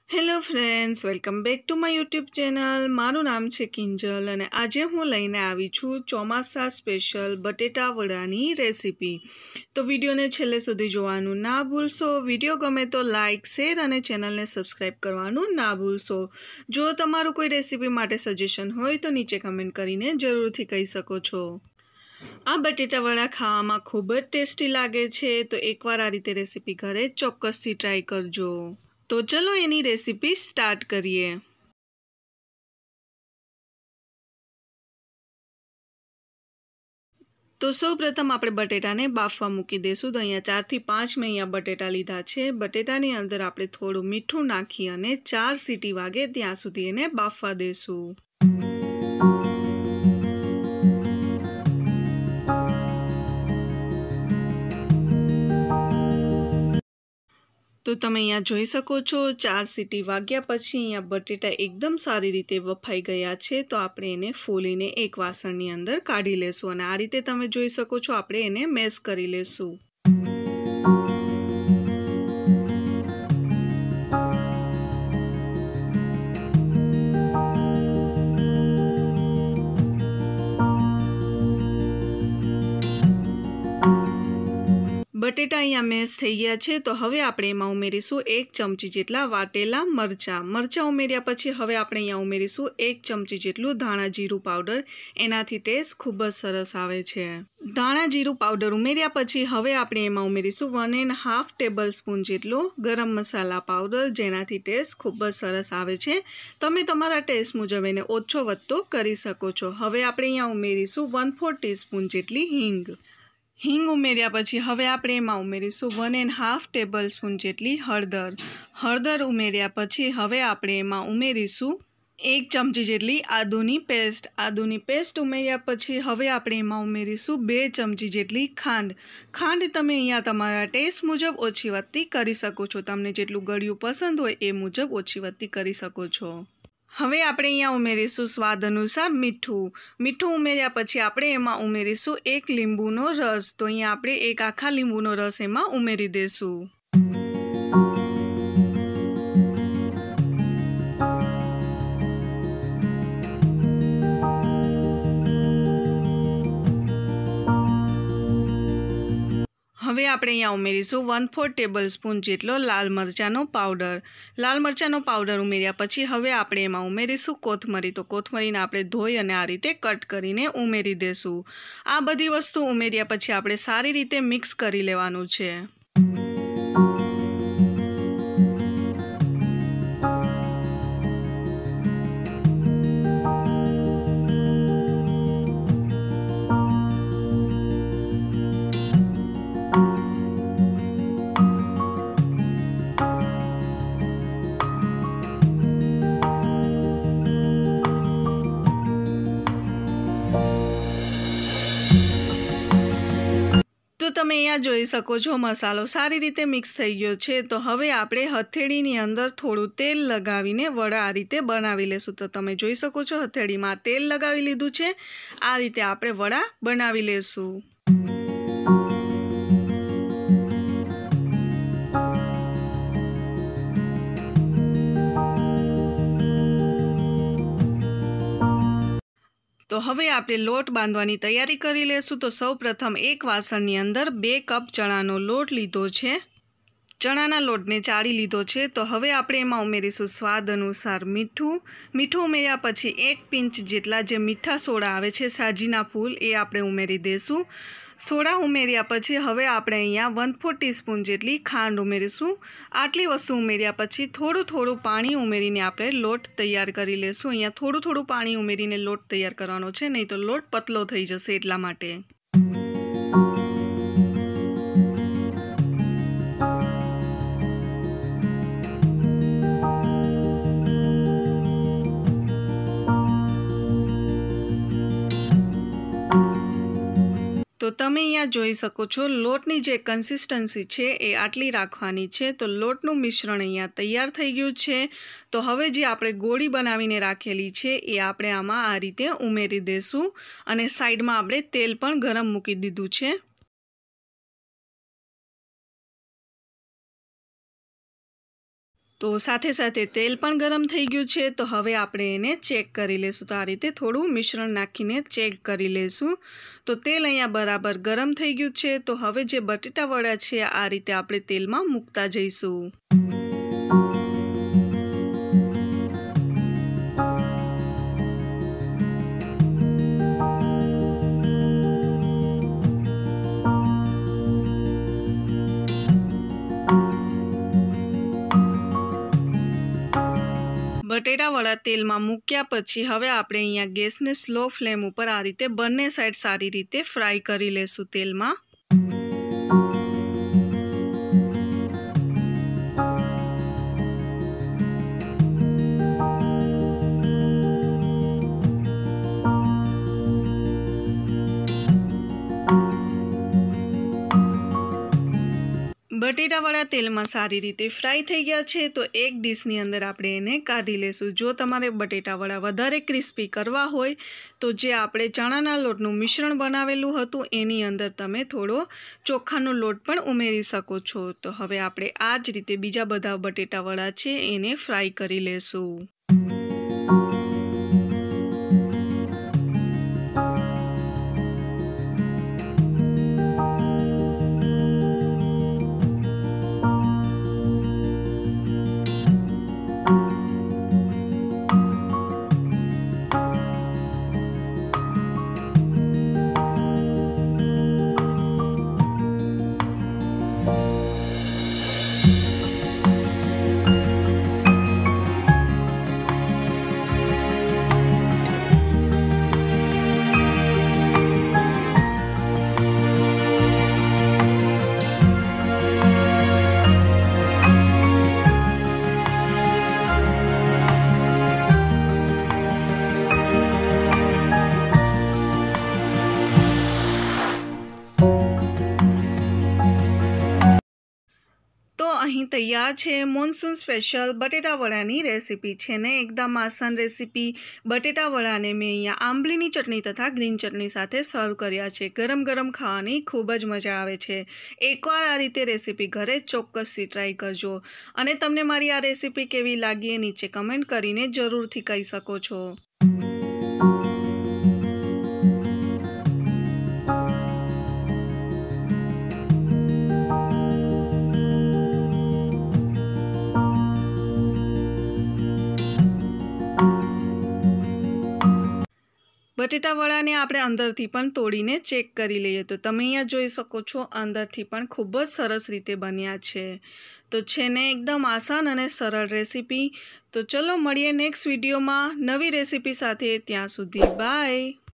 Hello friends, welcome back to my YouTube channel. મારું નામ છે કિંજલ અને આજે હું લઈને આવી છું ચોમાસા સ્પેશિયલ બટેટા વડાની રેસીપી. તો વિડીયોને છેલ્લે સુધી જોવાનું ના ભૂલશો. વિડીયો ગમે તો લાઇક, શેર અને ચેનલને સબસ્ક્રાઈબ કરવાનું ના ભૂલશો. જો તમારું કોઈ રેસીપી માટે સજેશન હોય તો નીચે કમેન્ટ કરીને જરૂરથી કહી શકો છો. આ બટેટા વડા ખાવામાં ખૂબ જ ટેસ્ટી લાગે છે, તો એકવાર આ રીતે રેસીપી ઘરે ચોક્કસથી ટ્રાય કરજો. તો ચલો એની રેસીપી સ્ટાર્ટ કરીએ. તો સૌપ્રથમ આપણે બટેટાને બાફવા મૂકી દઈશું. તો અહીંયા 4 થી 5 મેં અહીંયા બટેટા લીધા છે. બટેટાની અંદર આપણે થોડું મીઠું નાખી અને 4 સીટી વાગે ત્યાં સુધી એને બાફવા દઈશું. તો તમે અહીંયા જોઈ શકો છો 4 સીટી વાગ્યા પછી અહીંયા બટેટા એકદમ સારી રીતે વફાઈ ગયા છે. તો આપણે એને ફોલીને એક વાસણની અંદર કાઢી લેશું અને આ રીતે તમે જોઈ શકો છો આપણે એને મેશ કરી લેશું. બટેટા અહીંયા મેશ થઈ ગયા છે. તો હવે આપણે એમાં ઉમેરીશું 1 ચમચી જેટલા વાટેલા મરચાં ઉમેર્યા પછી હવે આપણે અહીંયા ઉમેરીશું 1 ચમચી જેટલું ધાણા જીરું પાવડર. એનાથી ટેસ્ટ ખૂબ જ સરસ આવે છે. ધાણા જીરું પાવડર ઉમેર્યા પછી હવે આપણે એમાં ઉમેરીશું 1.5 ટેબલ સ્પૂન જેટલો ગરમ મસાલા પાવડર, જેનાથી ટેસ્ટ ખૂબ જ સરસ આવે છે. તમે તમારા ટેસ્ટ મુજબ એને ઓછો વધતો કરી શકો છો. હવે આપણે અહીંયા ઉમેરીશું 1/4 ટીસ્પૂન જેટલી હિંગ ઉમેર્યા પછી હવે આપણે એમાં ઉમેરીશું 1.5 ટેબલ સ્પૂન જેટલી હળદર ઉમેર્યા પછી હવે આપણે એમાં ઉમેરીશું 1 ચમચી જેટલી આદુની પેસ્ટ ઉમેર્યા પછી હવે આપણે એમાં ઉમેરીશું 2 ચમચી જેટલી ખાંડ તમે અહીંયા તમારા ટેસ્ટ મુજબ ઓછી વધતી કરી શકો છો. તમને જેટલું ગળ્યું પસંદ હોય એ મુજબ ઓછી વધતી કરી શકો છો. હવે આપણે અહીંયા ઉમેરીશું સ્વાદ અનુસાર મીઠું ઉમેર્યા પછી આપણે એમાં ઉમેરીશું 1 લીંબુનો રસ. તો અહીંયા આપણે 1 આખા લીંબુનો રસ એમાં ઉમેરી દઈશું. હવે આપણે અહીંયા ઉમેરીશું 1/4 ટેબલ સ્પૂન જેટલો લાલ મરચાંનો પાવડર ઉમેર્યા પછી હવે આપણે એમાં ઉમેરીશું કોથમરી. તો કોથમરીને આપણે ધોઈ અને આ રીતે કટ કરીને ઉમેરી દઈશું. આ બધી વસ્તુ ઉમેર્યા પછી આપણે સારી રીતે મિક્સ કરી લેવાનું છે. તો તમે અહીંયા જોઈ શકો છો મસાલો સારી રીતે મિક્સ થઈ ગયો છે. તો હવે આપણે હથેળીની અંદર થોડું તેલ લગાવીને વડા આ રીતે બનાવી લેશું. તો તમે જોઈ શકો છો હથેળીમાં તેલ લગાવી લીધું છે. આ રીતે આપણે વડા બનાવી લેશું. તો હવે આપણે લોટ બાંધવાની તૈયારી કરી લેશું. તો સૌપ્રથમ એક વાસણની અંદર 2 કપ ચણાનો લોટ લીધો છે. ચણાના લોટને ચાળી લીધો છે. તો હવે આપણે એમાં ઉમેરીશું સ્વાદ અનુસાર મીઠું ઉમેર્યા પછી 1 પિંચ જેટલા જે મીઠા સોડા આવે છે, સાજીના ફૂલ, એ આપણે ઉમેરી દઈશું. સોડા ઉમેર્યા પછી હવે આપણે અહીંયા 1/4 ટીસ્પૂન જેટલી ખાંડ ઉમેરીશું. આટલી વસ્તુ ઉમેર્યા પછી થોડું પાણી ઉમેરીને આપણે લોટ તૈયાર કરી લેશું. અહીંયા થોડું પાણી ઉમેરીને લોટ તૈયાર કરવાનો છે, નહીં તો લોટ પતલો થઈ જશે એટલા માટે. તો તમે અહીંયા જોઈ શકો છો લોટની જે કન્સિસ્ટન્સી છે એ આટલી રાખવાની છે. તો લોટનું મિશ્રણ અહીંયા તૈયાર થઈ ગયું છે. તો હવે જે આપણે ગોળી બનાવીને રાખેલી છે એ આપણે આમાં આ રીતે ઉમેરી દઈશું અને સાઈડમાં આપણે તેલ પણ ગરમ મૂકી દીધું છે. તો સાથે સાથે તેલ પણ ગરમ થઈ ગયું છે, તો હવે આપણે એને ચેક કરી લેશું. તો આ રીતે થોડું મિશ્રણ નાખીને ચેક કરી લેશું. તો તેલ અહીંયા બરાબર ગરમ થઈ ગયું છે. તો હવે જે બટેટા વડા છે આ રીતે આપણે તેલમાં મૂકતા જઈશું. બટેટા વડા તેલમાં મૂક્યા પછી હવે આપણે અહીંયા ગેસને સ્લો ફ્લેમ ઉપર આ રીતે બંને સાઈડ સારી રીતે ફ્રાય કરી લેશું તેલમાં. બટેટા વડા તેલમાં સારી રીતે ફ્રાય થઈ ગયા છે. તો એક ડીશની અંદર આપણે એને કાઢી લેશું. જો તમારે બટેટા વડા વધારે ક્રિસ્પી કરવા હોય તો જે આપણે ચણાના લોટનું મિશ્રણ બનાવેલું હતું એની અંદર તમે થોડો ચોખાનો લોટ પણ ઉમેરી શકો છો. તો હવે આપણે આ જ રીતે બીજા બધા બટેટા વડા છે એને ફ્રાય કરી લેશું. અહીં તૈયાર છે મોન્સૂન સ્પેશિયલ બટેટા વડાની રેસીપી છે ને એકદમ આસાન રેસીપી. બટેટા વડાને મેં અહીંયા આંબલીની ચટણી તથા ગ્રીન ચટણી સાથે સર્વ કર્યા છે. ગરમ ગરમ ખાવાની ખૂબ જ મજા આવે છે. એકવાર આ રીતે રેસીપી ઘરે ચોક્કસથી ટ્રાય કરજો. અને તમને મારી આ રેસીપી કેવી લાગી એ નીચે કમેન્ટ કરીને જરૂરથી કહી શકો છો. બટેટા વડાને આપણે અંદરથી પણ તોડીને ચેક કરી લઈએ. તો તમે અહીંયા જોઈ શકો છો અંદરથી પણ ખૂબ જ સરસ રીતે બન્યા છે. તો છે ને એકદમ આસાન અને સરળ રેસીપી. તો ચલો મળીએ નેક્સ્ટ વિડીયોમાં નવી રેસીપી સાથે. ત્યાં સુધી બાય.